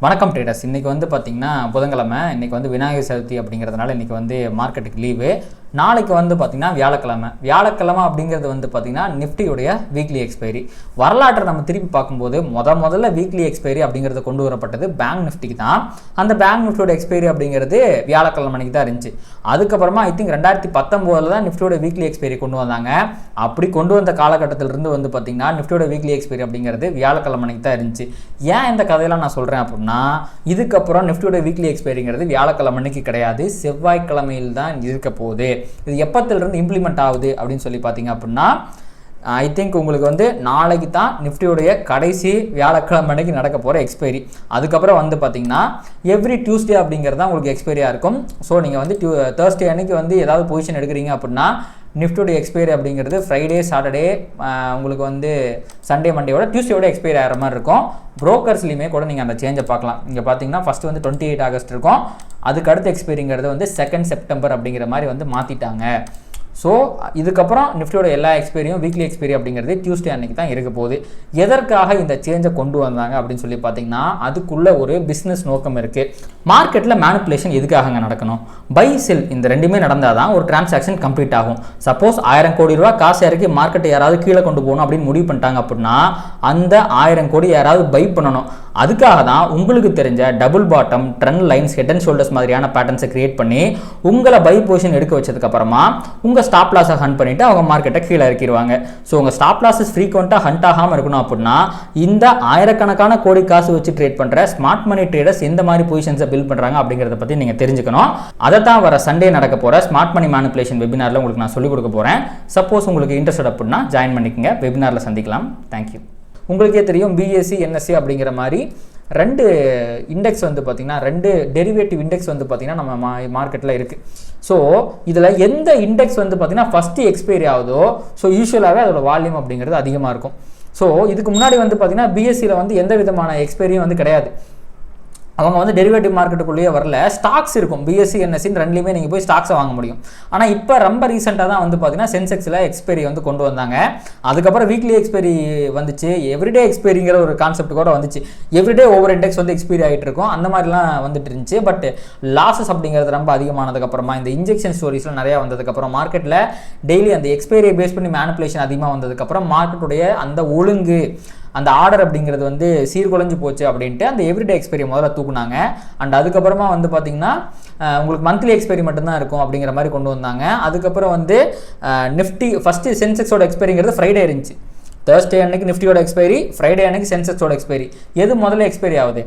வணக்கம் ட்ரேடர்ஸ். இன்றைக்கி வந்து பார்த்திங்கன்னா புதன்கிழமை, இன்றைக்கி வந்து விநாயகர் சதுர்த்தி அப்படிங்கிறதுனால இன்றைக்கி வந்து மார்க்கெட்டுக்கு லீவு. நாளைக்கு வந்து பார்த்திங்கன்னா வியாழக்கிழமை அப்படிங்கிறது வந்து பார்த்திங்கன்னா நிஃப்டியுடைய வீக்லி எக்ஸ்பைரி. வரலாற்றை நம்ம திருப்பி பார்க்கும்போது முதல்ல வீக்லி எக்ஸ்பைரி அப்படிங்கிறது கொண்டு வரப்பட்டது பேங்க் நிஃப்டிக்கு தான். அந்த பேங்க் நிஃப்டியோட எக்ஸ்பைரி அப்படிங்கிறது வியாழக்கிழமைக்கு தான் இருந்துச்சு. அதுக்கப்புறமா ஐ திங்க் 2019 தான் நிஃப்டியோட வீக்லி எக்ஸ்பைரி கொண்டு வந்தாங்க. அப்படி கொண்டு வந்த காலகட்டத்திலிருந்து வந்து பார்த்திங்கன்னா நிஃப்டியோட வீக்லி எக்ஸ்பைரி அப்படிங்கிறது வியாழக்கிழமைக்கு தான் இருந்துச்சு. ஏன் இந்த கதையெல்லாம் நான் சொல்கிறேன் அப்படின்னா, இதுக்கப்புறம் நிஃப்டியோட வீக்லி எக்ஸ்பைரிங்கிறது வியாழக்கிழமைக்கு கிடையாது, செவ்வாய்க்கிழமையில் தான் இருக்க போகுது. இது எப்பத்திலிருந்து இம்ப்ளிமெண்ட் ஆகுது அப்படின்னு சொல்லி பார்த்தீங்க அப்படின்னா, ஐ திங்க் உங்களுக்கு வந்து நாளைக்கு தான் நிஃப்டியோடைய கடைசி வியாழக்கிழமைக்கு நடக்க போகிற எக்ஸ்பைரி. அதுக்கப்புறம் வந்து பார்த்தீங்கன்னா எவ்ரி டியூஸ்டே அப்படிங்கிறது தான் உங்களுக்கு எக்ஸ்பைரியாக இருக்கும். ஸோ நீங்கள் வந்து தேர்ஸ்டே அன்னைக்கு வந்து ஏதாவது பொசிஷன் எடுக்கிறீங்க அப்படின்னா நிஃப்டியோட எக்ஸ்பைரி அப்படிங்கிறது ஃப்ரைடே, சாட்டர்டே, உங்களுக்கு வந்து சண்டே, மண்டேயோட டியூஸ்டேயோட எக்ஸ்பைரி ஆகிற மாதிரி இருக்கும். ப்ரோக்கர்ஸ்லையுமே கூட நீங்கள் அந்த சேஞ்சை பார்க்கலாம். இங்கே பார்த்தீங்கன்னா ஃபஸ்ட்டு வந்து 28 ஆகஸ்ட் இருக்கும். அதுக்கு அடுத்த எக்ஸ்பைரிங்கிறது வந்து 2 செப்டம்பர் அப்படிங்கிற மாதிரி வந்து மாற்றிட்டாங்க. ஸோ இதுக்கப்புறம் நிஃப்டியோட எல்லா எக்ஸ்பைரியும் வீக்லி எக்ஸ்பைரி அப்படிங்கிறது டியூஸ்டே அன்னைக்கு தான் இருக்க போகுது. எதற்காக இந்த சேஞ்சை கொண்டு வந்தாங்க அப்படின்னு சொல்லி பார்த்தீங்கன்னா, அதுக்குள்ள ஒரு பிஸ்னஸ் நோக்கம் இருக்குது. மார்க்கெட்டில் மேனிப்புலேஷன் எதுக்காக நடக்கணும்? பை செல் இந்த ரெண்டுமே நடந்தால் தான் ஒரு டிரான்சாக்ஷன் கம்ப்ளீட் ஆகும். சப்போஸ் 1000 கோடி ரூபா காசு இறக்கி மார்க்கெட்டை யாராவது கீழே கொண்டு போகணும் அப்படின்னு முடிவு பண்ணிட்டாங்க அப்படின்னா அந்த 1000 கோடி யாராவது பை பண்ணணும். அதுக்காக தான் உங்களுக்கு தெரிஞ்ச double bottom, trend lines, head and shoulders மாதிரியான பேட்டர்ன்ஸை கிரியேட் பண்ணி உங்களை பை பொசிஷன் எடுக்க வச்சதுக்கு அப்புறமா உங்கள் ஸ்டாப் லாஸை ஹண்ட் பண்ணிட்டு அவங்க மார்க்கெட்டை கீழே இறக்கிடுவாங்க. ஸோ உங்கள் ஸ்டாப் லாஸஸ் ஃப்ரீக்வெண்ட்டாக ஹண்ட் ஆகாமல் இருக்கணும் அப்படின்னா இந்த ஆயிரக்கணக்கான கோடி காசு வச்சு ட்ரேட் பண்ணுற ஸ்மார்ட் மணி ட்ரேடர்ஸ் எந்த மாதிரி பொசிஷன்ஸை பில்ட் பண்ணுறாங்க அப்படிங்கிறத பற்றி நீங்கள் தெரிஞ்சுக்கணும். அதை தான் வர சண்டே நடக்க போகிற ஸ்மார்ட் மணி மேனிப்புலேஷன் வெபினாரில் உங்களுக்கு நான் சொல்லிக் கொடுக்க போகிறேன். சப்போஸ் உங்களுக்கு இன்ட்ரெஸ்ட் அப்படின்னா ஜாயின் பண்ணிக்கங்க. வெபினாரில் சந்திக்கலாம். தேங்க்யூ. உங்களுக்கே தெரியும் பிஎஸ்சி, என்எஸ்சி அப்படிங்கிற மாதிரி 2 இண்டெக்ஸ் வந்து பார்த்திங்கன்னா 2 டெரிவேட்டிவ் இண்டெக்ஸ் வந்து பார்த்திங்கன்னா நம்ம மார்க்கெட்டில் இருக்குது. ஸோ இதில் எந்த இண்டெக்ஸ் வந்து பார்த்திங்கன்னா ஃபஸ்ட்டு எக்ஸ்பைரி ஆகுதோ ஸோ யூஸ்வலாகவே அதோட வால்யூம் அப்படிங்கிறது அதிகமாக இருக்கும். ஸோ இதுக்கு முன்னாடி வந்து பார்த்திங்கன்னா பிஎஸ்சியில் வந்து எந்த விதமான எக்ஸ்பைரியும் வந்து கிடையாது. அவங்க வந்து டெரிவேட்டிவ் மார்க்கெட்டுக்குள்ளேயே வரல. ஸ்டாக்ஸ் இருக்கும், பிஎஸ்சி, என்எஸ்சின்னு ரெண்டுலேயுமே நீங்கள் போய் ஸ்டாக்ஸை வாங்க முடியும். ஆனால் இப்போ ரொம்ப ரீசெண்டாக தான் வந்து பார்த்தீங்கன்னா சென்செக்ஸில் எக்ஸ்பைரி வந்து கொண்டு வந்தாங்க. அதுக்கப்புறம் வீக்லி எக்ஸ்பைரி வந்துச்சு, எவ்ரிடே எக்ஸ்பைரிங்கிற ஒரு கான்செப்ட் கூட வந்துச்சு. எவ்ரிடே ஒவ்வொரு இண்டெக்ஸ் வந்து எக்ஸ்பைரி ஆகிட்டு இருக்கும், அந்த மாதிரிலாம் வந்துட்டு இருந்துச்சு. பட் லாஸஸ் அப்படிங்கிறது ரொம்ப அதிகமானதுக்கப்புறமா இந்த இன்ஜெக்ஷன் ஸ்டோரிஸ்லாம் நிறையா வந்ததுக்கப்புறம் மார்க்கெட்டில் டெய்லி அந்த எக்ஸ்பைரியை பேஸ் பண்ணி மேனிப்புலேஷன் அதிகமாக வந்ததுக்கப்புறம் மார்க்கெட்டுடைய அந்த ஒழுங்கு, அந்த ஆர்டர் அப்படிங்கிறது வந்து சீர்குலைஞ்சு போச்சு அப்படின்ட்டு அந்த எவ்ரிடே எக்ஸ்பைரி முதல்ல தூக்குனாங்க. அண்ட் அதுக்கப்புறமா வந்து பார்த்திங்கன்னா உங்களுக்கு மந்த்லி எக்ஸ்பைரி மட்டும்தான் இருக்கும் அப்படிங்கிற மாதிரி கொண்டு வந்தாங்க. அதுக்கப்புறம் வந்து நிஃப்டி ஃபஸ்ட்டு சென்செக்ஸோட எக்ஸ்பைரிங்கிறது ஃப்ரைடே இருந்துச்சு. தேர்ஸ்டே அன்னைக்கு நிஃப்டியோட எக்ஸ்பைரி, ஃப்ரைடே அன்னைக்கு சென்செக்ஸோட எக்ஸ்பைரி. எது முதல்ல எக்ஸ்பைரி ஆகுது?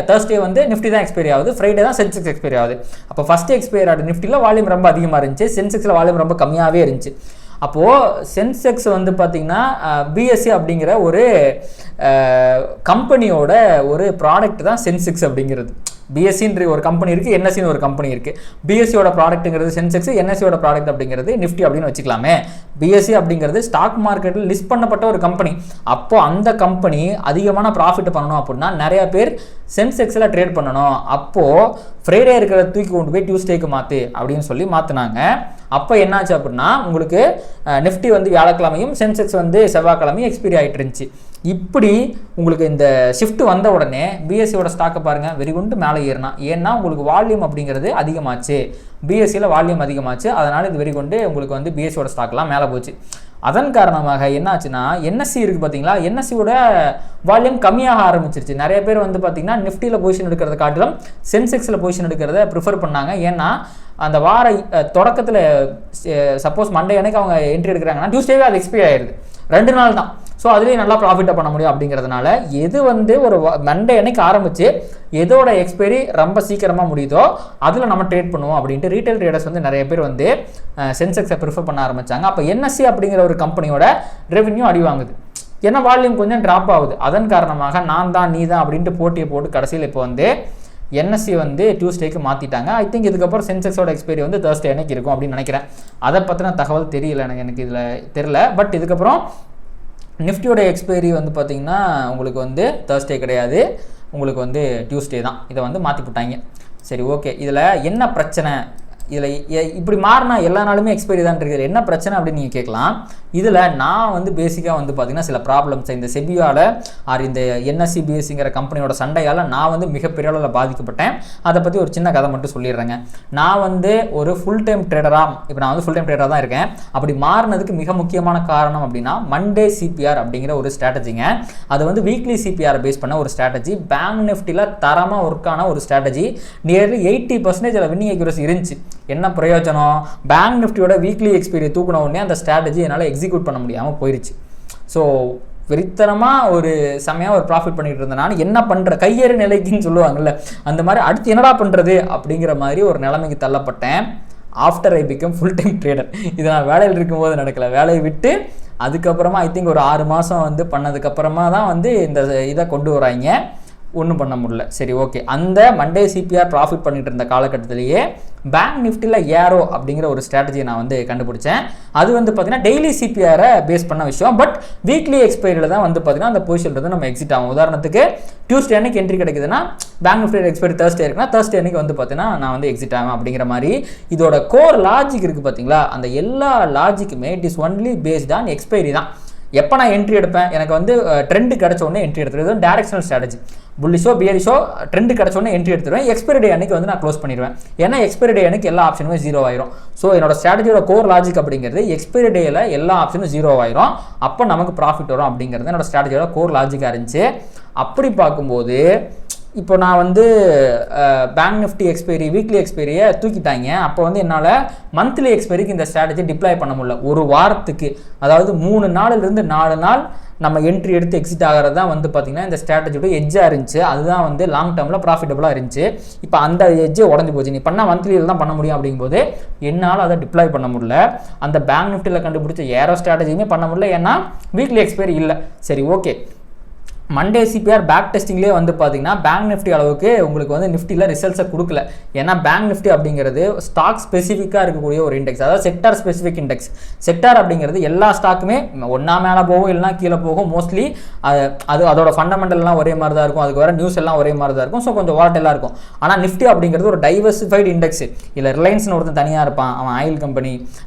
தேர்ஸ்டே வந்து நிஃப்டி தான் எக்ஸ்பைரி ஆகுது, ஃப்ரைடே தான் சென்செக்ஸ் எக்ஸ்பைரி ஆகுது. அப்போ ஃபஸ்ட்டு எக்ஸ்பைரி ஆகுது நிஃப்டியில் வால்யூம் ரொம்ப அதிகமாக இருந்துச்சு, சென்செக்ஸில் வால்யூம் ரொம்ப கம்மியாகவே இருந்துச்சு. அப்போது சென்செக்ஸ் வந்து பார்த்திங்கன்னா பிஎஸ்சி அப்படிங்கிற ஒரு கம்பெனியோட ஒரு ப்ராடக்ட் தான் சென்செக்ஸ் அப்படிங்கிறது. பிஎஸ்சின்ற ஒரு கம்பெனி இருக்குது, என்எஸ்சின்னு ஒரு கம்பெனி இருக்குது. பிஎஸ்சியோட ப்ராடக்ட்டுங்கிறது சென்செக்ஸ், என்எஸ்சியோட ப்ராடக்ட் அப்படிங்கிறது நிஃப்டி அப்படின்னு வச்சுக்கலாமே. பிஎஸ்சி அப்படிங்கிறது ஸ்டாக் மார்க்கெட்டில் லிஸ்ட் பண்ணப்பட்ட ஒரு கம்பெனி. அப்போது அந்த கம்பெனி அதிகமான ப்ராஃபிட் பண்ணணும் அப்படின்னா நிறையா பேர் சென்செக்ஸில் ட்ரேட் பண்ணணும். அப்போது ஃப்ரைடே இருக்கிறத தூக்கி கொண்டு போய் டியூஸ்டேக்கு மாற்று அப்படின்னு சொல்லி மாற்றினாங்க. அப்போ என்னாச்சு அப்படின்னா உங்களுக்கு நிஃப்டி வந்து வியாழக்கிழமையும் சென்செக்ஸ் வந்து செவ்வாய்க்கிழமையும் எக்ஸ்பைரி ஆகிட்டு இருந்துச்சு. இப்படி உங்களுக்கு இந்த ஷிஃப்ட் வந்த உடனே பிஎஸ்சியோட ஸ்டாக்கை பாருங்கள் வெறிகுண்டு மேலே ஏறினா. ஏன்னா உங்களுக்கு வால்யூம் அப்படிங்கிறது அதிகமாச்சு, பிஎஸ்சியில் வால்யூம் அதிகமாச்சு. அதனால் இது வெறிகுண்டு உங்களுக்கு வந்து பிஎஸ்சியோட ஸ்டாக்லாம் மேலே போச்சு. அதன் காரணமாக என்னாச்சுன்னா என்எஸ்சி இருக்குது பார்த்தீங்களா, என்எஸ்சியோட வால்யூம் கம்மியாக ஆரம்பிச்சிருச்சு. நிறைய பேர் வந்து பார்த்திங்கன்னா நிஃப்டியில் பொசிஷன் எடுக்கிறத காட்டிலும் சென்செக்ஸில் பொசிஷன் எடுக்கிறத ப்ரிஃபர் பண்ணாங்க. ஏன்னா அந்த வார தொடக்கத்தில் சப்போஸ் மண்டே அன்னைக்கு அவங்க என்ட்ரி எடுக்கிறாங்கன்னா டியூஸ்டேவே அது எக்ஸ்பைரி ஆயிடுது, 2 நாள் தான். ஸோ அதுலேயும் நல்லா ப்ராஃபிட்டாக பண்ண முடியும். அப்படிங்கிறதுனால எது வந்து ஒரு மண்டே அன்னைக்கு ஆரம்பித்து எதோட எக்ஸ்பைரி ரொம்ப சீக்கிரமாக முடியுதோ அதில் நம்ம ட்ரேட் பண்ணுவோம் அப்படின்ட்டு ரீட்டைல் ட்ரேடர்ஸ் வந்து நிறைய பேர் வந்து சென்செக்ஸை ப்ரிஃபர் பண்ண ஆரம்பித்தாங்க. அப்போ என்எஸ்சி அப்படிங்கிற ஒரு கம்பெனியோட ரெவென்யூ அடி வாங்குது, ஏன்னா வால்யூம் கொஞ்சம் ட்ராப் ஆகுது. அதன் காரணமாக நான் தான் நீ தான் அப்படின்ட்டு போட்டியை போட்டு கடைசியில் இப்போ வந்து என்எஸ்சி வந்து டியூஸ்டேக்கு மாற்றிட்டாங்க. ஐ திங்க் இதுக்கப்புறம் சென்செக்ஸோட எக்ஸ்பைரி வந்து தேர்ஸ்டே அன்னைக்கு இருக்கும் அப்படின்னு நினைக்கிறேன். அதை பற்றின தகவல் தெரியல எனக்கு இதில் தெரில. பட் இதுக்கப்புறம் நிஃப்டியோட எக்ஸ்பைரி வந்து பார்த்திங்கன்னா உங்களுக்கு வந்து தேர்ஸ்டே கிடையாது, உங்களுக்கு வந்து டியூஸ்டே தான். இதை வந்து மாற்றி போட்டாங்க. சரி, ஓகே. இதில் என்ன பிரச்சனை இதில் இப்படி மாறினா எல்லா நாளுமே எக்ஸ்பைரி தான் இருக்குது, என்ன பிரச்சனை அப்படின்னு நீங்கள் கேட்கலாம். இதில் நான் வந்து பேசிக்காக வந்து பார்த்திங்கன்னா சில ப்ராப்ளம்ஸ் இந்த செபியால் ஆர் இந்த என்எஸ்சி பிஎஸ்சிங்கிற கம்பெனியோட சண்டையால் நான் வந்து மிகப்பெரிய அளவில் பாதிக்கப்பட்டேன். அதை பற்றி ஒரு சின்ன கதை மட்டும் சொல்லிடுறேங்க. நான் வந்து ஒரு ஃபுல் டைம் ட்ரேடராக இப்போ நான் வந்து ஃபுல் டைம் ட்ரேடராக தான் இருக்கேன். அப்படி மாறினதுக்கு மிக முக்கியமான காரணம் அப்படின்னா மண்டே சிபிஆர் அப்படிங்கிற ஒரு ஸ்ட்ராட்டஜிங்க. அது வந்து வீக்லி சிபிஆர் பேஸ் பண்ண ஒரு ஸ்ட்ராட்டஜி. பேங்க் நிஃப்டியில் தரமாக ஒர்க்கான ஒரு ஸ்ட்ராட்டஜி. நியர்லி 80% அதில் வின்னிங் அக்யூரசி இருந்துச்சு. என்ன பிரயோஜனம்? பேங்க் நிஃப்டியோட வீக்லி எக்ஸ்பீரி தூக்கின உடனே அந்த ஸ்ட்ராட்டஜி என்னால் எக்ஸிக்யூட் பண்ண முடியாமல் போயிடுச்சு. ஸோ வெறித்தனமாக ஒரு செமையாக ஒரு ப்ராஃபிட் பண்ணிட்டு இருந்தேன். நான் என்ன பண்ணுற கையேறு நிலைக்குன்னு சொல்லுவாங்கல்ல, அந்த மாதிரி அடுத்து என்னடா பண்ணுறது அப்படிங்கிற மாதிரி ஒரு நிலைமைக்கு தள்ளப்பட்டேன். After I become full time trader. இது நான் வேலையில் இருக்கும்போது நடக்கலை. வேலையை விட்டு அதுக்கப்புறமா ஐ திங்க் ஒரு 6 மாதம் வந்து பண்ணதுக்கப்புறமா தான் வந்து இந்த இதை கொண்டு வராங்க. ஒன்றும் பண்ண முடியல. சரி, ஓகே. அந்த மண்டே சிபிஆர் ப்ராஃபிட் பண்ணிட்டு இருந்த காலகட்டத்திலேயே பேங்க் நிஃப்டியில் ஏரோ அப்படிங்கிற ஒரு ஸ்ட்ராட்டஜியை நான் வந்து கண்டுபிடிச்சேன். அது வந்து பார்த்தீங்கன்னா டெய்லி சிபிஆரை பேஸ் பண்ண விஷயம். பட் வீக்லி எக்ஸ்பைரியில் தான் வந்து பார்த்தீங்கன்னா அந்த பொசிஷன் வந்து நம்ம எக்ஸிட் ஆகும். உதாரணத்துக்கு டியூஸ்டே அன்னைக்கு என்ட்ரி கிடைக்குதுன்னா பேங்க் நிஃப்டி எக்ஸ்பைரி தேர்ஸ்டே இருக்குன்னா தேர்ஸ்டே அன்னைக்கு வந்து பார்த்தீங்கன்னா நான் வந்து எக்ஸிட் ஆகும் அப்படிங்கிற மாதிரி. இதோட கோர் லாஜிக் இருக்குது பார்த்தீங்களா, அந்த எல்லா லாஜிக்குமே it is only based on expiry தான். எப்போ நான் என்ட்ரி எடுப்பேன், எனக்கு வந்து ட்ரெண்டு கிடச்ச உடனே என்ட்ரி எடுத்துருவேன். இது டேரக்ஷனல் ஸ்ட்ராட்டஜி. புல்லிஷோ பியரிஷோ ட்ரெண்டு கிடச்ச உடனே என்ட்ரி எடுத்துருவேன். எக்ஸ்பைரி டே அன்னைக்கு வந்து நான் க்ளோஸ் பண்ணிடுவேன். ஏன்னா எக்ஸ்பைரி டே அன்னைக்கு எல்லா ஆப்ஷனுமே 0 ஆயிரும். ஸோ என்னோட ஸ்ட்ராட்டஜியோட கோர் லாஜிக் அப்படிங்கிறது எக்ஸ்பைரி டேயில் எல்லா ஆப்ஷனும் 0 ஆயிரும். அப்போ நமக்கு ப்ராஃபிட் வரும் அப்படிங்கிறது என்னோட ஸ்ட்ராட்டஜியோட கோர் லாஜிக்காக இருந்துச்சு. அப்படி பார்க்கும்போது இப்போ நான் வந்து பேங்க் நிஃப்டி எக்ஸ்பைரி வீக்லி எக்ஸ்பைரியை தூக்கிட்டாங்க. அப்போ வந்து என்னால் மந்த்லி எக்ஸ்பைரிக்கு இந்த ஸ்ட்ராட்டஜி டிப்ளாய் பண்ண முடியல. ஒரு வாரத்துக்கு, அதாவது 3 நாளிலிருந்து 4 நாள் நம்ம என்ட்ரி எடுத்து எக்ஸிட் ஆகிறது தான் வந்து பார்த்திங்கன்னா இந்த ஸ்ட்ராட்டஜியோட எட்ஜாக இருந்துச்சு. அதுதான் வந்து லாங் டேர்மில் ப்ராஃபிட்டபுளாக இருந்துச்சு. இப்போ அந்த எட்ஜே உடஞ்சி போச்சு. நீ பண்ணால் மந்த்லியில் தான் பண்ண முடியும் அப்படிங்கும்போது என்னால் அதை டிப்ளாய் பண்ண முடியல. அந்த பேங்க் நிஃப்டியில் கண்டுபிடிச்ச ஏரோ ஸ்ட்ராட்டஜியுமே பண்ண முடியல, ஏன்னா வீக்லி எக்ஸ்பைரி இல்லை. சரி, ஓகே. மண்டே சிபிஆர் பேக் டெஸ்டிங்லேயே வந்து பார்த்தீங்கன்னா பேங்க் நிஃப்டி அளவுக்கு உங்களுக்கு வந்து நிஃப்டியில் ரிசல்ட்ஸை கொடுக்கல. ஏன்னா பேங்க் நிஃப்டி அப்படிங்கிறது ஸ்டாக் ஸ்பெசிஃபிக்காக இருக்கக்கூடிய ஒரு இண்டெக்ஸ், அதாவது செக்டார் ஸ்பெசிஃபிக் இண்டெக்ஸ். செக்டார் அப்படிங்கிறது எல்லா ஸ்டாக்குமே ஒன்றா மேலே போகும், இல்லைனா கீழே போகும். மோஸ்ட்லி அதோட ஃபண்டமெண்டல்லாம் ஒரே மாதிரி தான் இருக்கும். அதுக்கு வர நியூஸ் எல்லாம் ஒரே மாதிரி தான் இருக்கும். ஸோ கொஞ்சம் வாலட்டைலாக இருக்கும். ஆனால் நிஃப்டி அப்படிங்கிறது ஒரு டைவர்சிஃபைடு இண்டெக்ஸ். இல்லை ரிலையன்ஸ்னு ஒருத்தன் தனியாக இருப்பான், அவன் ஆயில் கம்பெனி.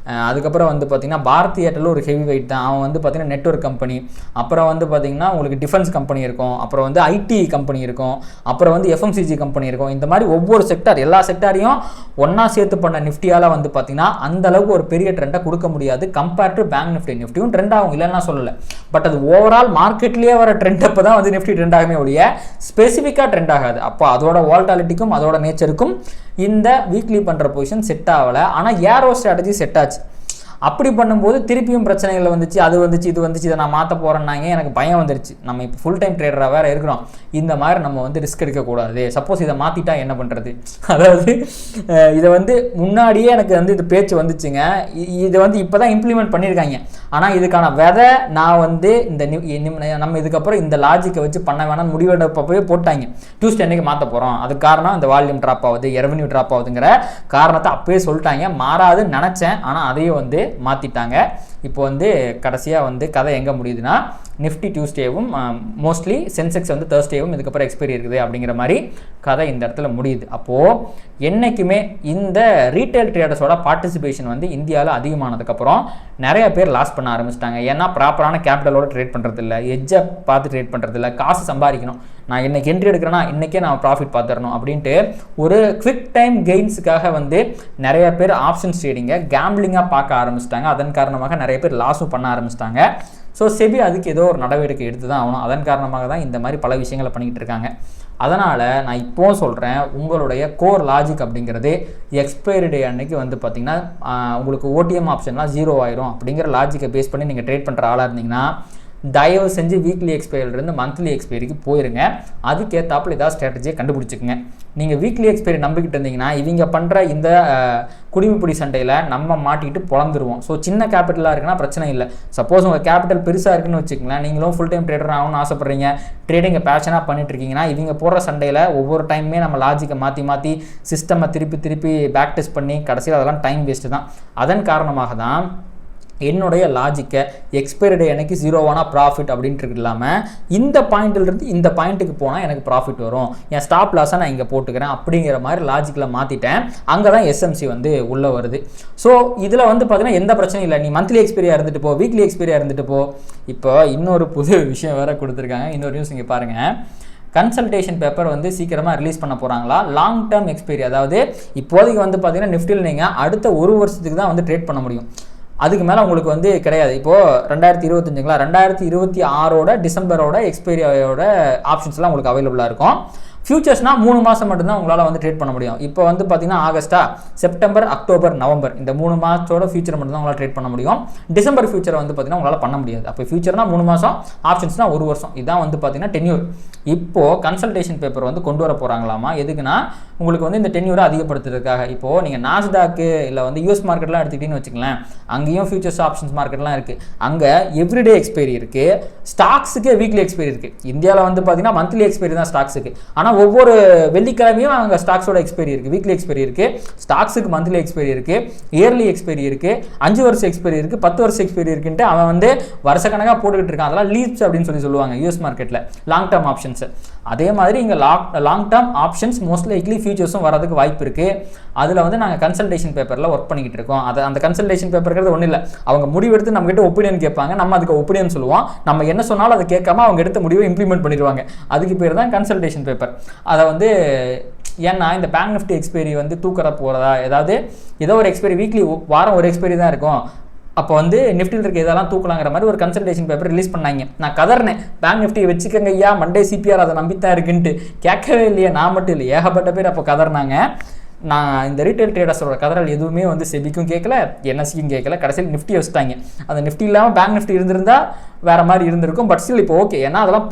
அதுக்கப்புறம் வந்து பார்த்தீங்கன்னா பாரதி ஏர்டெல் ஒரு ஹெவி வெயிட் தான், அவன் வந்து பார்த்தீங்கன்னா நெட்வொர்க் கம்பெனி. அப்புறம் வந்து பார்த்தீங்கன்னா உங்களுக்கு டிஃபென்ஸ் கம்பெனி இருக்கும், அப்புறம் வந்து ஐடி கம்பெனி இருக்கும், அப்புறம் வந்து எஃப்எம்சிஜி கம்பெனி இருக்கும். இந்த மாதிரி ஒவ்வொரு செக்டார், எல்லா செக்டாரையும் ஒன்றா சேர்த்து பண்ண நிஃப்டியால் வந்து பார்த்தீங்கன்னா அந்த அளவுக்கு ஒரு பெரிய ட்ரெண்டை கொடுக்க முடியாது. Compare to bank Nifty. நிஃப்டியும் ட்ரெண்ட் ஆகும், இல்லைன்னா சொல்லலை. பட் அது ஓவரால் மார்க்கெட்லேயே வர ட்ரெண்ட் அப்போ தான் வந்து நிஃப்டி ட்ரெண்ட் ஆகுமே ஒழிய ஸ்பெசிஃபிக்காக ட்ரெண்ட் ஆகாது. அப்போ அதோட வால்டாலிட்டிக்கும் அதோட நேச்சருக்கும் இந்த வீக்லி பண்ணுற பொசிஷன் செட் ஆகலை. ஆனால் ஏரோ ஸ்ட்ராட்டஜி செட் ஆச்சு. அப்படி பண்ணும்போது திருப்பியும் பிரச்சனைகள் வந்துச்சு. அது வந்துச்சு, இது வந்துச்சு, இதை நான் மாற்ற போகிறேன்னாங்க. எனக்கு பயம் வந்துருச்சு. நம்ம இப்போ ஃபுல் டைம் ட்ரேடராக வேறு இருக்கிறோம். இந்த மாதிரி நம்ம வந்து ரிஸ்க் எடுக்கக்கூடாது. சப்போஸ் இதை மாற்றிட்டா என்ன பண்ணுறது? அதாவது இதை வந்து முன்னாடியே எனக்கு வந்து இது பேச்சு வந்துச்சுங்க. இதை வந்து இப்போ தான் இம்ப்ளிமெண்ட் பண்ணியிருக்காங்க. ஆனால் இதுக்கான விதை நான் வந்து நம்ம இதுக்கப்புறம் இந்த லாஜிக்கை வச்சு பண்ண வேணாம்னு முடிவெடுப்பவே போட்டாங்க. டியூஸ்டே அன்னைக்கு மாற்ற போகிறோம். அதுக்கு காரணம் இந்த வால்யூம் ட்ராப் ஆகுது, ரெவன்யூ ட்ராப் ஆகுதுங்கிற காரணத்தை அப்பவே சொல்லிட்டாங்க. மாறாதுன்னு நினச்சேன், ஆனால் அதையும் வந்து மாற்றிட்டாங்க. இப்போ வந்து கடைசியாக வந்து கதை எங்கே முடியுதுன்னா நிஃப்டி டியூஸ்டேவும் மோஸ்ட்லி சென்செக்ஸ் வந்து தேர்ஸ்டேவும் இதுக்கப்புறம் எக்ஸ்பைரி இருக்குது அப்படிங்கிற மாதிரி கதை இந்த இடத்துல முடியுது. அப்போது என்றைக்குமே இந்த ரீட்டைல் ட்ரேடர்ஸோட பார்ட்டிசிபேஷன் வந்து இந்தியாவில் அதிகமானதுக்கப்புறம் நிறைய பேர் லாஸ் பண்ண ஆரம்பிச்சிட்டாங்க. ஏன்னா ப்ராப்பரான கேபிட்டலோட ட்ரேட் பண்ணுறது இல்லை, எட்ஜை பார்த்து ட்ரேட் பண்ணுறது இல்லை. காசு சம்பாதிக்கணும், நான் இன்றைக்கி என்ட்ரி எடுக்கிறேன்னா இன்றைக்கே நான் ப்ராஃபிட் பார்த்துடணும் அப்படின்ட்டு ஒரு குவிக் டைம் கெயின்ஸுக்காக வந்து நிறைய பேர் ஆப்ஷன்ஸ் ட்ரேடிங்கை கேம்பிளிங்காக பார்க்க ஆரம்பிச்சிட்டாங்க. அதன் காரணமாக நிறைய பேர் லாஸும் பண்ண ஆரம்பிச்சிட்டாங்க. ஸோ செபி அதுக்கு ஏதோ ஒரு நடவடிக்கை எடுத்து தான் ஆகணும். அதன் காரணமாக தான் இந்த மாதிரி பல விஷயங்களை பண்ணிக்கிட்டு இருக்காங்க. அதனால் நான் இப்போது சொல்கிறேன், உங்களுடைய கோர் லாஜிக் அப்படிங்கிறது எக்ஸ்பைரி டே அன்னைக்கு வந்து பார்த்திங்கன்னா உங்களுக்கு ஓடிஎம் ஆப்ஷன்லாம் 0 ஆயிரும் அப்படிங்கிற லாஜிக்கை பேஸ் பண்ணி நீங்கள் ட்ரேட் பண்ணுற ஆளாக இருந்தீங்கன்னா தயவு செஞ்சு வீக்லி எக்ஸ்பைரிலேருந்து மந்த்லி எக்ஸ்பைரிக்கு போயிருங்க. அதுக்கேற்றாப்புல ஏதாவது ஸ்ட்ராட்டஜியை கண்டுபிடிச்சிக்கங்க. நீங்கள் வீக்லி எக்ஸ்பைரி நம்பிக்கிட்டு இருந்தீங்கன்னா இவங்க பண்ணுற இந்த குடிமைப்பிடி சண்டையில் நம்ம மாட்டிக்கிட்டு பொழந்துருவோம். ஸோ சின்ன கேபிட்டலாக இருக்குன்னா பிரச்சனை இல்லை. சப்போஸ் உங்கள் கேபிட்டல் பெருசாக இருக்குன்னு வச்சுக்கங்களேன், நீங்களும் ஃபுல் டைம் ட்ரேடர் ஆகணும்னு ஆசைப்பட்றீங்க, ட்ரேடிங்கை பேஷனாக பண்ணிட்டு இருக்கீங்கன்னா இவங்க போடுற சண்டையில் ஒவ்வொரு டைமுமே நம்ம லாஜிக்கை மாற்றி சிஸ்டமை திருப்பி பேக் டெஸ்ட் பண்ணி கடைசியில் அதெல்லாம் டைம் வேஸ்ட்டு தான். அதன் காரணமாக தான் என்னுடைய லாஜிக்கை எக்ஸ்பைரி டே எனக்கு 0 ப்ராஃபிட் அப்படின்ட்டு இல்லாமல் இந்த பாயிண்ட்லேருந்து இந்த பாயிண்ட்டுக்கு போனால் எனக்கு ப்ராஃபிட் வரும், என் ஸ்டாப் லாஸை நான் இங்கே போட்டுக்கிறேன் அப்படிங்கிற மாதிரி லாஜிக்கில் மாற்றிட்டேன். அங்கே தான் எஸ்எம்சி வந்து உள்ளே வருது. ஸோ இதில் வந்து பார்த்தீங்கன்னா எந்த பிரச்சனையும் இல்லை. நீ மந்த்லி எக்ஸ்பீரியாக இருந்துட்டு போ, வீக்லி எக்ஸ்பீரியாக இருந்துட்டு போ. இப்போ இன்னொரு புது விஷயம் வேறு கொடுத்துருக்காங்க. இன்னொரு நியூஸ் இங்கே பாருங்கள். கன்சல்டேஷன் பேப்பர் வந்து சீக்கிரமாக ரிலீஸ் பண்ண போகிறாங்களா. லாங் டேர்ம் எக்ஸ்பைரி, அதாவது இப்போதைக்கு வந்து பார்த்தீங்கன்னா நிஃப்டியில் நீங்கள் அடுத்த 1 வருஷத்துக்கு தான் வந்து ட்ரேட் பண்ண முடியும். அதுக்கு மேலே உங்களுக்கு வந்து கிடையாது. இப்போது 2025 2026 டிசம்பரோட எக்ஸ்பைரியோட ஆப்ஷன்ஸ்லாம் உங்களுக்கு அவைலபிளாக இருக்கும். ஃபியூச்சர்ஸ்னால் 3 மாதம் மட்டும்தான் உங்களால் வந்து ட்ரேட் பண்ண முடியும். இப்போ வந்து பார்த்தீங்கன்னா ஆகஸ்ட்டா, செப்டம்பர், அக்டோபர், நவம்பர் இந்த 3 மாதத்தோட ஃபியூச்சர் மட்டும் தான் உங்களால் ட்ரேட் பண்ண முடியும். டிசம்பர் ஃபியூச்சரை வந்து பார்த்தீங்கன்னா உங்களால் பண்ண முடியாது. அப்போ ஃபியூச்சர்னால் 3 மாதம், ஆப்ஷன்ஸ்னால் 1 வருஷம். இதான் வந்து பார்த்தீங்கன்னா டென்யூர். இப்போது கன்சல்டேஷன் பேப்பர் வந்து கொண்டு வர போகிறாங்களாமா. எதுக்குன்னா உங்களுக்கு வந்து இந்த டென்யூரை அதிகப்படுத்துறதுக்காக. இப்போது நீங்கள் நாஸ்டாக்கு இல்லை வந்து யூஎஸ் மார்க்கெட்லாம் எடுத்துக்கிட்டீங்கன்னு வச்சுக்கலாம், அங்கேயும் ஃபியூச்சர்ஸ் ஆப்ஷன்ஸ் மார்க்கெட்லாம் இருக்குது. அங்கே எவ்ரிடே எக்ஸ்பைரி இருக்குது, ஸ்டாக்ஸுக்கு வீக்லி எக்ஸ்பைரி இருக்குது. இந்தியாவில் வந்து பார்த்தீங்கன்னா மந்த்லி எக்ஸ்பைரி தான் ஸ்டாக்ஸுக்கு. ஆனால் ஒவ்வொரு வெள்ளிக்கிழமையும் அங்கே ஸ்டாக்ஸோட எக்ஸ்பைரி இருக்குது, வீக்லி எக்ஸ்பைரி இருக்குது, ஸ்டாக்ஸுக்கு மந்த்லி எக்ஸ்பைரி இருக்குது, இயர்லி எக்ஸ்பைரி இருக்குது, 5 வருஷம் எக்ஸ்பைரி இருக்குது, 10 வருஷம் எக்ஸ்பைரி இருக்குன்ட்டு அவன் வந்து வருஷக்கணக்காக போட்டுக்கிட்டு இருக்கான். அதெல்லாம் லீப்ஸ் அப்படின்னு சொல்லுவாங்க யூஎஸ் மார்க்கெட்டில், லாங் டேர்ம் ஆப்ஷன்ஸ். அதே மாதிரி இங்கே long term options mostly likely ஃபியூச்சர்ஸும் வரதுக்கு வாய்ப்பு இருக்குது. அதில் வந்து நாங்கள் கன்சல்டேஷன் பேப்பரில் ஒர்க் பண்ணிக்கிட்டு இருக்கோம். அந்த கன்சல்டேஷன் பேப்பருங்கிறது ஒன்றும் இல்லை, அவங்க முடிவெடுத்து நம்மகிட்ட ஒப்பீனியன் கேட்பாங்க, நம்ம அதுக்கு ஒப்பீனியன் சொல்லுவோம். நம்ம என்ன சொன்னாலும் அதை கேட்காம அவங்க எடுத்த முடிவை இம்ப்ளிமெண்ட் பண்ணிடுவாங்க. அதுக்கு பேர் தான் கன்சல்டேஷன் பேப்பர். அதை வந்து ஏன்னா இந்த பேங்க் நிஃப்டி எக்ஸ்பைரி வந்து தூக்கற போகிறதா, ஏதோ ஒரு எக்ஸ்பைரி வீக்லி வாரம் ஒரு எக்ஸ்பைரி தான் இருக்கும். அப்போ வந்து நிஃப்டியில் இருக்க இதெல்லாம் தூக்கலாங்கிற மாதிரி ஒரு கன்சல்டேஷன் பேப்பர் ரிலீஸ் பண்ணாங்க. நான் கதர்னேன், பேங்க் நிஃப்டி வச்சுக்கங்க ஐயா, மண்டே சிபிஆர் அதை நம்பித்தான் இருக்குன்ட்டு. கேட்கவே இல்லையே, நான் மட்டும் இல்லை, ஏகப்பட்ட பேர் அப்போ கதர்னாங்க. நான் இந்த ரீட்டைல் ட்ரேடர்ஸோட கதறல் எதுவுமே வந்து செபிக்கும் கேட்கல, என்எஸ்சிக்கும் கேட்கல. கடைசியில் நிஃப்டி வச்சுட்டாங்க. அந்த நிஃப்டி இல்லாமல் பேங்க் நிஃப்டி இருந்திருந்தா வேறு மாதிரி இருந்திருக்கும். பட் ஸ்டில் இப்போ ஓகே, ஏன்னா அதெல்லாம்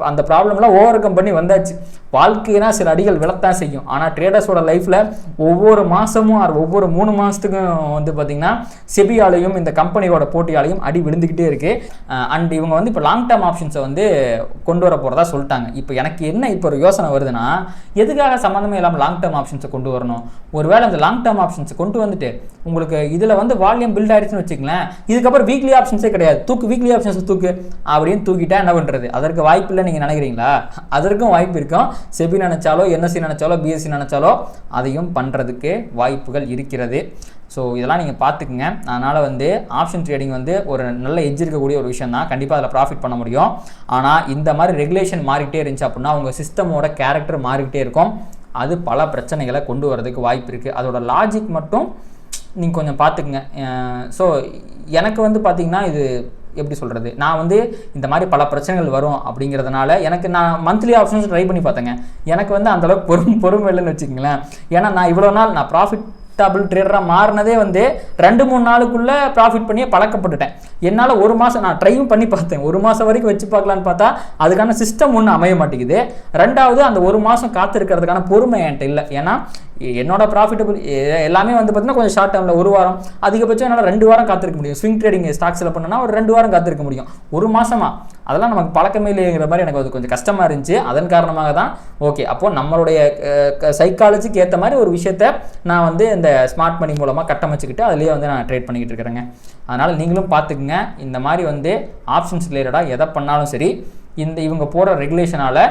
அந்த ப்ராப்ளம்லாம் ஓவர் கம் பண்ணி வந்தாச்சு. வாழ்க்கைனா சில அடிகள் விழத்தான் செய்யும். ஆனால் ட்ரேடர்ஸோட லைஃப்பில் ஒவ்வொரு மாதமும் ஒவ்வொரு 3 மாதத்துக்கும் வந்து பார்த்திங்கன்னா செபியாலையும் இந்த கம்பெனியோட போட்டியாலையும் அடி விழுந்துக்கிட்டே இருக்குது. அண்ட் இவங்க வந்து இப்போ லாங் டேர்ம் ஆப்ஷன்ஸை வந்து கொண்டு வர போகிறதா சொல்லிட்டாங்க. இப்போ எனக்கு என்ன இப்போ ஒரு யோசனை வருதுன்னா, எதுக்காக சம்மந்தமே இல்லாமல் லாங் டேர்ம் ஆப்ஷன்ஸை கொண்டு வரணும்? ஒருவேளை அந்த லாங் டேர்ம் ஆப்ஷன்ஸை கொண்டு வந்துட்டு உங்களுக்கு இதில் வந்து வால்யூம் பில்ட் ஆயிடுச்சுன்னு வச்சுக்கலாம், இதுக்கப்புறம் வீக்லி ஆப்ஷன்ஸே கிடையாது, வீக்லி ஆப்ஷன்ஸ் தூக்கு அப்படின்னு தூக்கிட்டா என்ன பண்ணுறது? அதற்கு வாய்ப்பு இல்லை நீங்கள் நினைக்கிறீங்களா? அதற்கும் வாய்ப்பு இருக்கும். செபி நினைச்சாலோ, என்எஸ்சி நினைச்சாலோ, பிஎஸ்சி நினைச்சாலோ அதையும் பண்ணுறதுக்கு வாய்ப்புகள் இருக்கிறது. ஸோ இதெல்லாம் நீங்கள் பார்த்துக்குங்க. அதனால் வந்து ஆப்ஷன் ட்ரேடிங் வந்து ஒரு நல்ல எட்ஜ் இருக்கக்கூடிய ஒரு விஷயம் தான். கண்டிப்பாக அதில் ப்ராஃபிட் பண்ண முடியும். ஆனால் இந்த மாதிரி ரெகுலேஷன் மாறிக்கிட்டே இருந்துச்சு அப்படின்னா உங்கள் சிஸ்டமோட கேரக்டர் மாறிக்கிட்டே இருக்கும். அது பல பிரச்சனைகளை கொண்டு வரதுக்கு வாய்ப்பு இருக்குது. அதோட லாஜிக் மட்டும் நீங்கள் கொஞ்சம் பார்த்துக்குங்க. ஸோ எனக்கு வந்து பார்த்திங்கன்னா இது எப்படி சொல்கிறது, நான் வந்து இந்த மாதிரி பல பிரச்சனைகள் வரும் அப்படிங்கிறதுனால நான் மந்த்லி ஆப்ஷன்ஸ் ட்ரை பண்ணி பார்த்தேங்க. எனக்கு வந்து அந்தளவுக்கு பொறுமை இல்லைன்னு வச்சுக்கோங்களேன். ஏன்னா நான் இவ்வளோ நாள் நான் ப்ராஃபிட்டபிள் ட்ரேடராக மாறினதே வந்து 2-3 நாளுக்குள்ளே ப்ராஃபிட் பண்ணியே பழக்கப்பட்டுட்டேன். என்னால் 1 மாதம் நான் ட்ரையும் பண்ணி பார்த்தேன், 1 மாதம் வரைக்கும் வச்சு பார்க்கலான்னு பார்த்தா அதுக்கான சிஸ்டம் ஒன்றும் அமைய மாட்டேங்குது. ரெண்டாவது அந்த 1 மாதம் காத்திருக்கிறதுக்கான பொறுமை என்கிட்ட இல்லை. ஏன்னா என்னோட ப்ராஃபிட்டபிள் எல்லாமே வந்து பார்த்தீங்கன்னா கொஞ்சம் ஷார்ட் டேர்மில் 1 வாரம், அதிகபட்சம் என்னால் 2 வாரம் காத்திருக்க முடியும். ஸ்விங் ட்ரேடிங் ஸ்டாக்ஸில் பண்ணனா ஒரு 2 வாரம் காத்திருக்க முடியும். 1 மாதமா அதெல்லாம் நமக்கு பழக்கமே இல்லைங்கிற மாதிரி எனக்கு அது கொஞ்சம் கஷ்டமாக இருந்துச்சு. அதன் காரணமாக தான் ஓகே, அப்போது நம்மளுடைய சைக்காலஜிக்கு ஏற்ற மாதிரி ஒரு விஷயத்தை நான் வந்து இந்த ஸ்மார்ட் மணி மூலமாக கட்டமைச்சிக்கிட்டு அதுலேயே வந்து நான் ட்ரேட் பண்ணிக்கிட்டு இருக்கிறேங்க. அதனால் நீங்களும் பார்த்துக்குங்க. இந்த மாதிரி வந்து ஆப்ஷன்ஸ் ரிலேட்டடாக எதை பண்ணாலும் சரி, இவங்க போகிற ரெகுலேஷனால்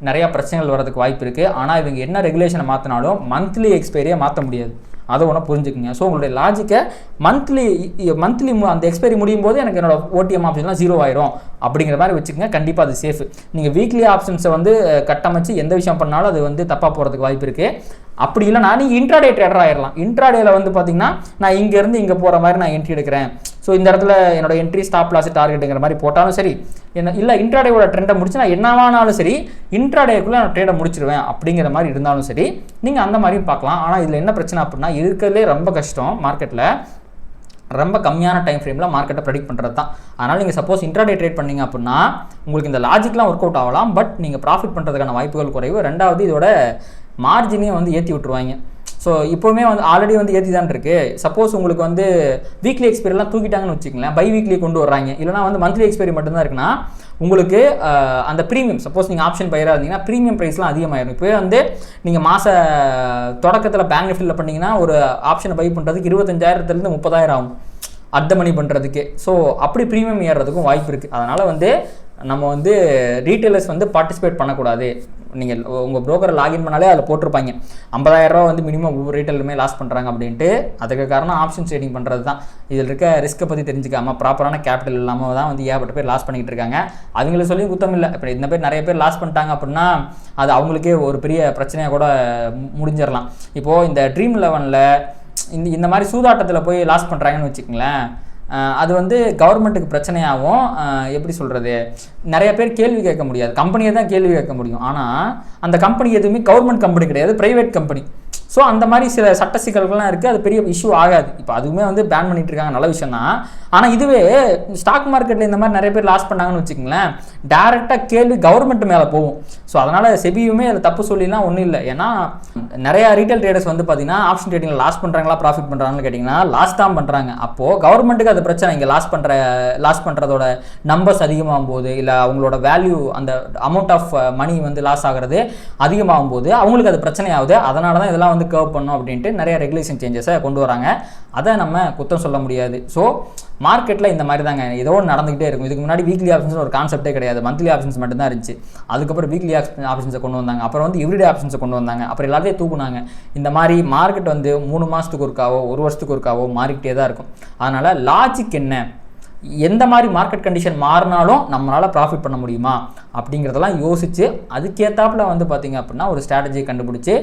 நிறையா பிரச்சனைகள் வரதுக்கு வாய்ப்பு இருக்குது. ஆனால் இவங்க என்ன ரெகுலேஷனை மாற்றினாலும் மந்த்லி எக்ஸ்பைரியை மாற்ற முடியாது. அதை ஒன்று புரிஞ்சுக்குங்க. ஸோ உங்களுடைய லாஜிக்கை மந்த்லி அந்த எக்ஸ்பைரி முடியும் போது எனக்கு என்னோட ஓடிஎம் ஆப்ஷன்லாம் 0 ஆயிரும் அப்படிங்கிற மாதிரி வச்சுக்கோங்க. கண்டிப்பாக அது சேஃப். நீங்கள் வீக்லி ஆப்ஷன்ஸை வந்து கட்டமைச்சு எந்த விஷயம் பண்ணாலும் அது வந்து தப்பாக போகிறதுக்கு வாய்ப்பு இருக்குது. அப்படி இல்லைனா நீங்கள் இன்ட்ராடே ட்ரேடர் ஆயிடலாம். இன்ட்ராடேயில் வந்து பார்த்தீங்கன்னா நான் இங்கேருந்து இங்கே போகிற மாதிரி நான் என்ட்ரி எடுக்கிறேன். ஸோ இந்த இடத்துல என்னோட என்ட்ரி ஸ்டாப் லாஸ் டார்கெட்டுங்கிற மாதிரி போட்டாலும் சரி, இல்லை இன்ட்ராடேவோட ட்ரெண்டை முடிச்சு நான் என்னவானாலும் சரி இன்ட்ராடேக்குள்ளே நான் ட்ரேடை முடிச்சிருவேன் அப்படிங்கிற மாதிரி இருந்தாலும் சரி, நீங்கள் அந்த மாதிரியும் பார்க்கலாம். ஆனால் இதில் என்ன பிரச்சனை அப்படின்னா, இருக்கிறதுலே ரொம்ப கஷ்டம் மார்க்கெட்டில் ரொம்ப கம்மியான டைம் ஃப்ரேமில் மார்க்கெட்டை ப்ரெடிக்ட் பண்ணுறது தான். அதனால் நீங்கள் சப்போஸ் இன்ட்ராடே ட்ரேட் பண்ணிங்க அப்படின்னா உங்களுக்கு இந்த லாஜிக்லாம் ஒர்க் அவுட் ஆகலாம். பட் நீங்கள் ப்ராஃபிட் பண்ணுறதுக்கான வாய்ப்புகள் குறைவு. ரெண்டாவது இதோட மார்ஜினையும் வந்து ஏற்றி விட்டுருவாங்க. ஸோ இப்போவுமே வந்து ஆல்ரெடி வந்து ஏற்றி தான் இருக்குது. சப்போஸ் உங்களுக்கு வந்து வீக்லி எக்ஸ்பைரிலாம் தூக்கிட்டாங்கன்னு வச்சுக்கங்களேன், பை வீக்லி கொண்டு வர்றாங்க, இல்லைனா வந்து மந்த்லி எக்ஸ்பைரி மட்டும்தான் இருக்குன்னா உங்களுக்கு அந்த ப்ரீமியம், சப்போஸ் நீங்கள் ஆப்ஷன் பையராக இருந்தீங்கன்னா ப்ரீமியம் ப்ரைஸ்லாம் அதிகமாகிடும். இப்போ வந்து நீங்கள் மாத தொடக்கத்தில் பேங்க் நிஃப்டியில் பண்ணிங்கன்னா ஒரு ஆப்ஷனை பை பண்ணுறதுக்கு 25,000 30,000 ஆகும். அர்த்த மணி பண்ணுறதுக்கே. ஸோ அப்படி ப்ரீமியம் ஏறுறதுக்கும் வாய்ப்பு இருக்குது. அதனால் வந்து நம்ம வந்து ரீட்டைலர்ஸ் வந்து பார்ட்டிசிபேட் பண்ணக்கூடாது. நீங்கள் உங்கள் ப்ரோக்கரை லாகின் பண்ணாலே அதில் போட்டிருப்பாங்க 50,000 ரூபா வந்து மினிமம் ஒவ்வொரு ரீட்டைலருமே லாஸ் பண்ணுறாங்க அப்படின்ட்டு. அதுக்கு காரணம் ஆப்ஷன் ட்ரேடிங் பண்ணுறது தான். இதில் இருக்க ரிஸ்க்கை பற்றி தெரிஞ்சுக்காமல் ப்ராப்பரான கேபிட்டல் இல்லாமல் தான் வந்து ஏகப்பட்ட பேர் லாஸ் பண்ணிக்கிட்டு இருக்காங்க. அவங்கள சொல்லி குத்தம் இல்லை. இப்போ இந்த பேர் நிறைய பேர் லாஸ் பண்ணிட்டாங்க அப்படின்னா அது அவங்களுக்கே ஒரு பெரிய பிரச்சனையாக கூட முடிஞ்சிடலாம். இப்போது இந்த ட்ரீம் 11ல் இந்த மாதிரி சூதாட்டத்தில் போய் லாஸ் பண்ணுறாங்கன்னு வச்சுக்கங்களேன், அது வந்து கவர்மெண்ட்டுக்கு பிரச்சனையாகவும், எப்படி சொல்கிறது, நிறைய பேர் கேள்வி கேட்க முடியாது. கம்பெனியை தான் கேள்வி கேட்க முடியும். ஆனால் அந்த கம்பெனி எதுவுமே கவர்மெண்ட் கம்பெனி கிடையாது, ப்ரைவேட் கம்பெனி. ஸோ அந்த மாதிரி சில சட்ட சிக்கல்கள்லாம் இருக்குது. அது பெரிய இஷ்யூ ஆகாது. இப்போ அதுவுமே வந்து பேன் பண்ணிட்டு இருக்காங்க, நல்ல விஷயம் தான். ஆனால் இதுவே ஸ்டாக் மார்க்கெட்டில் இந்த மாதிரி நிறைய பேர் லாஸ் பண்ணாங்கன்னு வச்சுக்கங்களேன், டேரெக்டாக கேள்வி கவர்மெண்ட் மேலே போகும். ஸோ அதனால் செபியுமே அதில் தப்பு சொல்லிலாம் ஒன்றும் இல்லை. ஏன்னா நிறையா ரீட்டைல் ட்ரேடர்ஸ் வந்து பார்த்தீங்கன்னா ஆப்ஷன் ட்ரேடிங்கில் லாஸ் பண்ணுறாங்களா ப்ராஃபிட் பண்ணுறாங்கன்னு கேட்டிங்கன்னா லாஸ் தான் பண்ணுறாங்க. அப்போது கவர்மெண்ட்டுக்கு அது பிரச்சனை. இங்கே லாஸ் பண்ணுறதோட நம்பர்ஸ் அதிகமாகும் போது, இல்லை அவங்களோட வேல்யூ, அந்த அமௌண்ட் ஆஃப் மணி வந்து லாஸ் ஆகிறது அதிகமாகும் போது அவங்களுக்கு அது பிரச்சனை ஆகுது. அதனால தான் இதெல்லாம் வந்து கர்வ் பண்ணும் அப்படின்ட்டு நிறைய ரெகுலேஷன் சேஞ்சஸை கொண்டு வராங்க. அதை நம்ம குத்தம் சொல்ல முடியாது. ஸோ மார்க்கெட்டில் இந்த மாதிரி தாங்க ஏதோ ஒன்று நடந்துகிட்டே இருக்கும். இதுக்கு முன்னாடி வீக்லி ஆப்ஷன்ஸ் ஒரு கான்செப்டே கிடையாது, மந்த்லி ஆப்ஷன்ஸ் மட்டும்தான் இருந்துச்சு. அதுக்கப்புறம் வீக்லி ஆப்ஷன்ஸை கொண்டு வந்தாங்க, அப்புறம் வந்து எவ்ரிடே ஆப்ஷன்ஸை கொண்டு வந்தாங்க, அப்புறம் எல்லாத்தையும் தூக்குனாங்க. இந்த மாதிரி மார்க்கெட் வந்து 3 மாதத்துக்கு ஒருக்காவோ 1 வருஷத்துக்கு ஒருக்காவோ மாறிக்கிட்டே தான் இருக்கும். அதனால் லாஜிக் என்ன, எந்த மாதிரி மார்க்கெட் கண்டிஷன் மாறினாலும் நம்மளால் ப்ராஃபிட் பண்ண முடியுமா அப்படிங்கிறதெல்லாம் யோசித்து அதுக்கேற்றாப்புல வந்து பார்த்திங்க அப்படின்னா ஒரு ஸ்ட்ராட்டஜியை கண்டுபிடிச்சி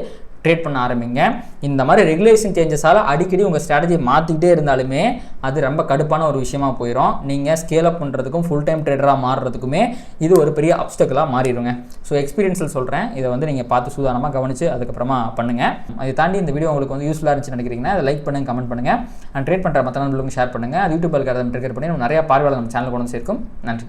ட்ரேட் பண்ண ஆரம்பிங்க. இந்த மாதிரி ரெகுலேஷன் சேஞ்சஸால் அடிக்கடி உங்கள் ஸ்ட்ராட்டஜியை மாற்றிக்கிட்டே இருந்தாலுமே அது ரொம்ப கடுப்பான ஒரு விஷயமா போயிடும். நீங்கள் ஸ்கேல் அப் பண்ணுறதுக்கும் ஃபுல் டைம் ட்ரேடராக மாறுறதுக்குமே இது ஒரு பெரிய அப்டக்கலாக மாறிடுங்க. ஸோ எக்ஸ்பீரியன்ஸில் சொல்கிறேன், இதை வந்து நீங்கள் பார்த்து சூதானமாக கவனித்து அதுக்கப்புறமா பண்ணுங்கள். அதை தாண்டி இந்த வீடியோ உங்களுக்கு வந்து யூஸ்ஃபுல்லாக இருந்துச்சு நினைக்கிறீங்கன்னா அதை லைக் பண்ணுங்கள், கமெண்ட் பண்ணுங்கள், அண்ட் ட்ரேட் பண்ணுற மற்ற நண்பர்களுக்கும் ஷேர் பண்ணுங்கள். அது யூடியூப் அல்காரிதம் ட்ரிகர் பண்ணி நம்ம நிறைய பார்வையாளர் நம்ம சேனல் கொண்டு சேர்க்கும். நன்றி.